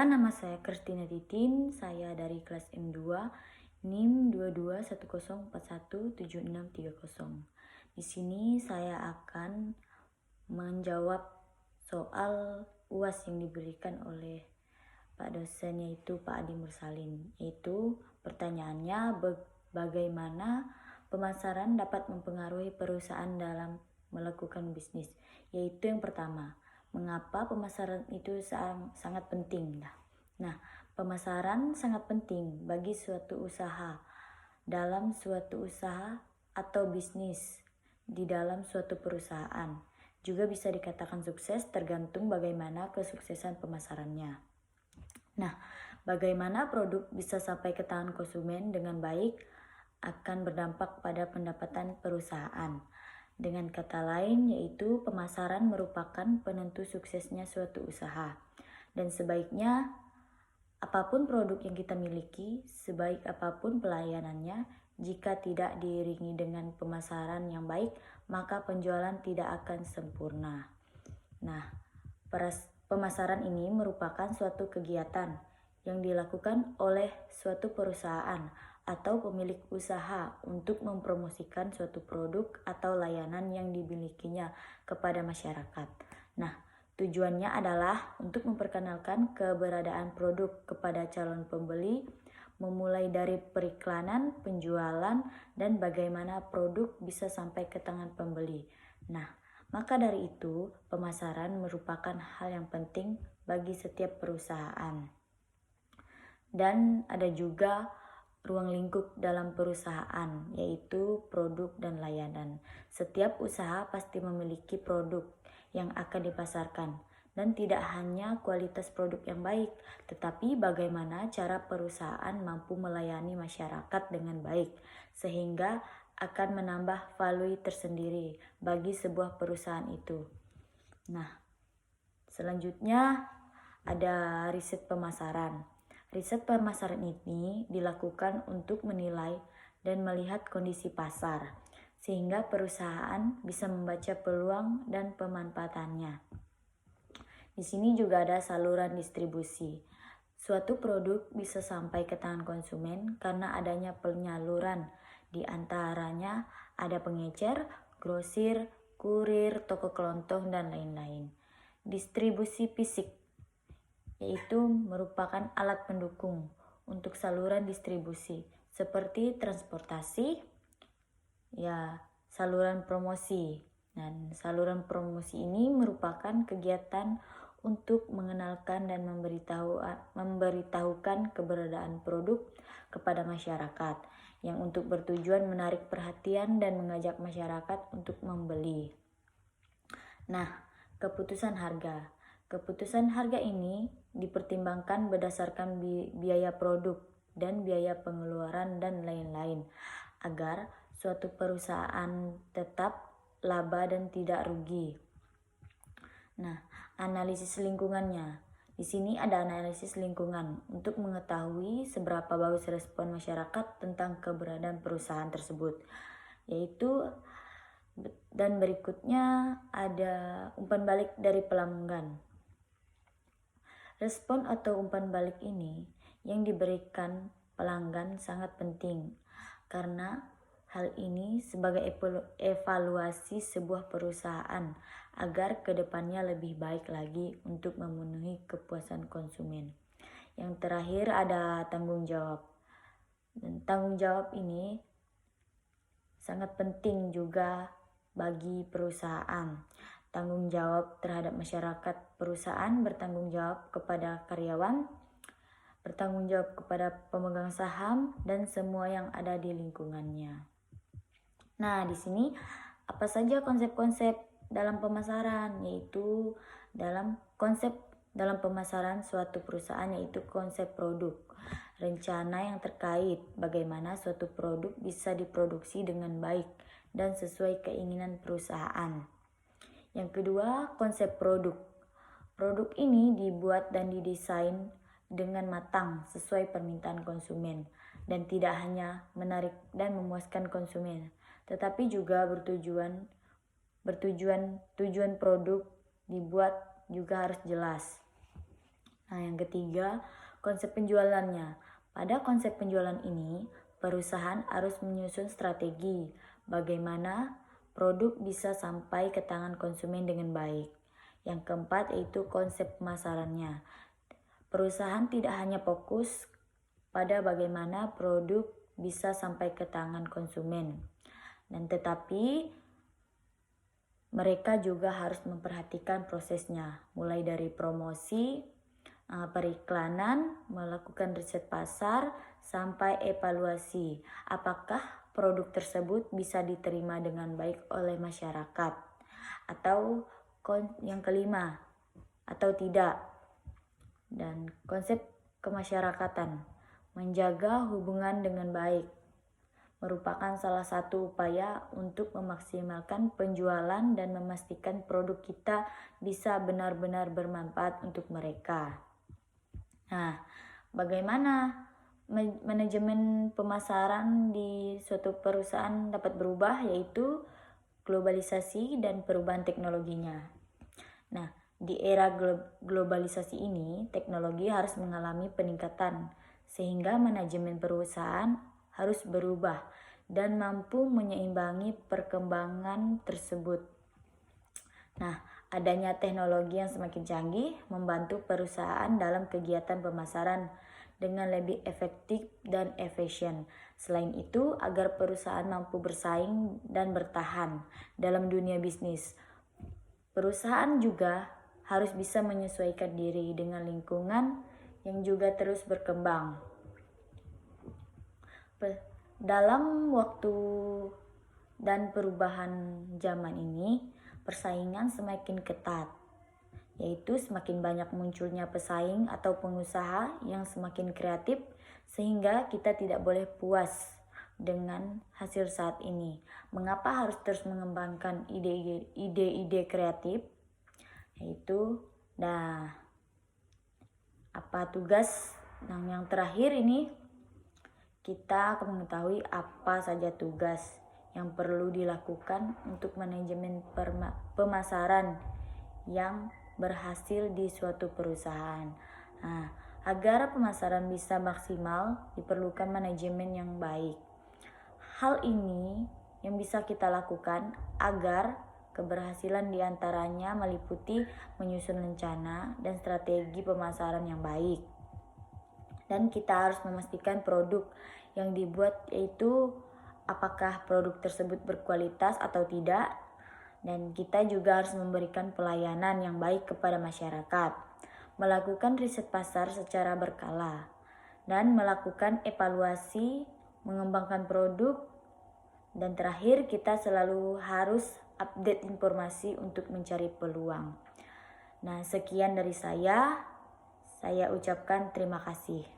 Perkenalkan, nama saya Kristina Titin, saya dari kelas M2, NIM 2210417630. Di sini saya akan menjawab soal UAS yang diberikan oleh Pak dosen, yaitu Pak Adi Mursalin. Yaitu pertanyaannya, bagaimana pemasaran dapat mempengaruhi perusahaan dalam melakukan bisnis? Yaitu yang pertama, mengapa pemasaran itu sangat penting? Nah, pemasaran sangat penting bagi suatu usaha. Dalam suatu usaha atau bisnis di dalam suatu perusahaan juga bisa dikatakan sukses tergantung bagaimana kesuksesan pemasarannya. Nah, bagaimana produk bisa sampai ke tangan konsumen dengan baik akan berdampak pada pendapatan perusahaan. Dengan kata lain, yaitu pemasaran merupakan penentu suksesnya suatu usaha. Dan sebaiknya, apapun produk yang kita miliki, sebaik apapun pelayanannya, jika tidak diiringi dengan pemasaran yang baik, maka penjualan tidak akan sempurna. Nah, pemasaran ini merupakan suatu kegiatan yang dilakukan oleh suatu perusahaan atau pemilik usaha untuk mempromosikan suatu produk atau layanan yang dimilikinya kepada masyarakat. Nah, tujuannya adalah untuk memperkenalkan keberadaan produk kepada calon pembeli, memulai dari periklanan, penjualan, dan bagaimana produk bisa sampai ke tangan pembeli. Nah, maka dari itu, pemasaran merupakan hal yang penting bagi setiap perusahaan. Dan ada juga ruang lingkup dalam perusahaan, yaitu produk dan layanan. Setiap usaha pasti memiliki produk yang akan dipasarkan, dan tidak hanya kualitas produk yang baik, tetapi bagaimana cara perusahaan mampu melayani masyarakat dengan baik, sehingga akan menambah value tersendiri bagi sebuah perusahaan itu. Nah, selanjutnya ada riset pemasaran. Riset pemasaran ini dilakukan untuk menilai dan melihat kondisi pasar, sehingga perusahaan bisa membaca peluang dan pemanfaatannya. Di sini juga ada saluran distribusi. Suatu produk bisa sampai ke tangan konsumen karena adanya penyaluran. Di antaranya ada pengecer, grosir, kurir, toko kelontong, dan lain-lain. Distribusi fisik yaitu merupakan alat pendukung untuk saluran distribusi seperti transportasi, saluran promosi. Dan saluran promosi ini merupakan kegiatan untuk mengenalkan dan memberitahukan keberadaan produk kepada masyarakat yang untuk bertujuan menarik perhatian dan mengajak masyarakat untuk membeli. Nah, keputusan harga. Keputusan harga ini dipertimbangkan berdasarkan biaya produk dan biaya pengeluaran dan lain-lain agar suatu perusahaan tetap laba dan tidak rugi. Nah, analisis lingkungannya. Di sini ada analisis lingkungan untuk mengetahui seberapa bagus respon masyarakat tentang keberadaan perusahaan tersebut. Dan berikutnya ada umpan balik dari pelanggan. Respon atau umpan balik ini yang diberikan pelanggan sangat penting karena hal ini sebagai evaluasi sebuah perusahaan agar kedepannya lebih baik lagi untuk memenuhi kepuasan konsumen. Yang terakhir ada tanggung jawab. Dan tanggung jawab ini sangat penting juga bagi perusahaan. Tanggung jawab terhadap masyarakat. Perusahaan bertanggung jawab kepada karyawan, bertanggung jawab kepada pemegang saham, dan semua yang ada di lingkungannya. Nah, di sini apa saja konsep-konsep dalam pemasaran, yaitu dalam pemasaran suatu perusahaan, yaitu konsep produk. Rencana yang terkait bagaimana suatu produk bisa diproduksi dengan baik dan sesuai keinginan perusahaan. Yang kedua, konsep produk. Produk ini dibuat dan didesain dengan matang sesuai permintaan konsumen dan tidak hanya menarik dan memuaskan konsumen, tetapi juga tujuan produk dibuat juga harus jelas. Nah, yang ketiga, konsep penjualannya. Pada konsep penjualan ini, perusahaan harus menyusun strategi bagaimana produk bisa sampai ke tangan konsumen dengan baik. Yang keempat yaitu konsep pemasarannya. Perusahaan tidak hanya fokus pada bagaimana produk bisa sampai ke tangan konsumen, dan tetapi mereka juga harus memperhatikan prosesnya, mulai dari promosi, periklanan, melakukan riset pasar, sampai evaluasi. Apakah produk tersebut bisa diterima dengan baik oleh masyarakat? Atau yang kelima, atau tidak. Dan konsep kemasyarakatan, menjaga hubungan dengan baik, merupakan salah satu upaya untuk memaksimalkan penjualan dan memastikan produk kita bisa benar-benar bermanfaat untuk mereka. Nah, bagaimana manajemen pemasaran di suatu perusahaan dapat berubah, yaitu globalisasi dan perubahan teknologinya. Nah, di era globalisasi ini, teknologi harus mengalami peningkatan, sehingga manajemen perusahaan harus berubah dan mampu menyeimbangi perkembangan tersebut. Nah, adanya teknologi yang semakin canggih membantu perusahaan dalam kegiatan pemasaran dengan lebih efektif dan efisien. Selain itu, agar perusahaan mampu bersaing dan bertahan dalam dunia bisnis, perusahaan juga harus bisa menyesuaikan diri dengan lingkungan yang juga terus berkembang. Dalam waktu dan perubahan zaman ini, persaingan semakin ketat, yaitu semakin banyak munculnya pesaing atau pengusaha yang semakin kreatif, sehingga kita tidak boleh puas dengan hasil saat ini. Mengapa harus terus mengembangkan ide-ide kreatif? Yaitu, apa tugas? Yang terakhir ini, kita akan mengetahui apa saja tugas yang perlu dilakukan untuk manajemen pemasaran yang berhasil di suatu perusahaan. Nah, agar pemasaran bisa maksimal, diperlukan manajemen yang baik. Hal ini yang bisa kita lakukan agar keberhasilan diantaranya meliputi menyusun rencana dan strategi pemasaran yang baik. Dan kita harus memastikan produk yang dibuat yaitu apakah produk tersebut berkualitas atau tidak. Dan kita juga harus memberikan pelayanan yang baik kepada masyarakat, melakukan riset pasar secara berkala, dan melakukan evaluasi, mengembangkan produk. Dan terakhir, kita selalu harus update informasi untuk mencari peluang. Nah, sekian dari saya ucapkan terima kasih.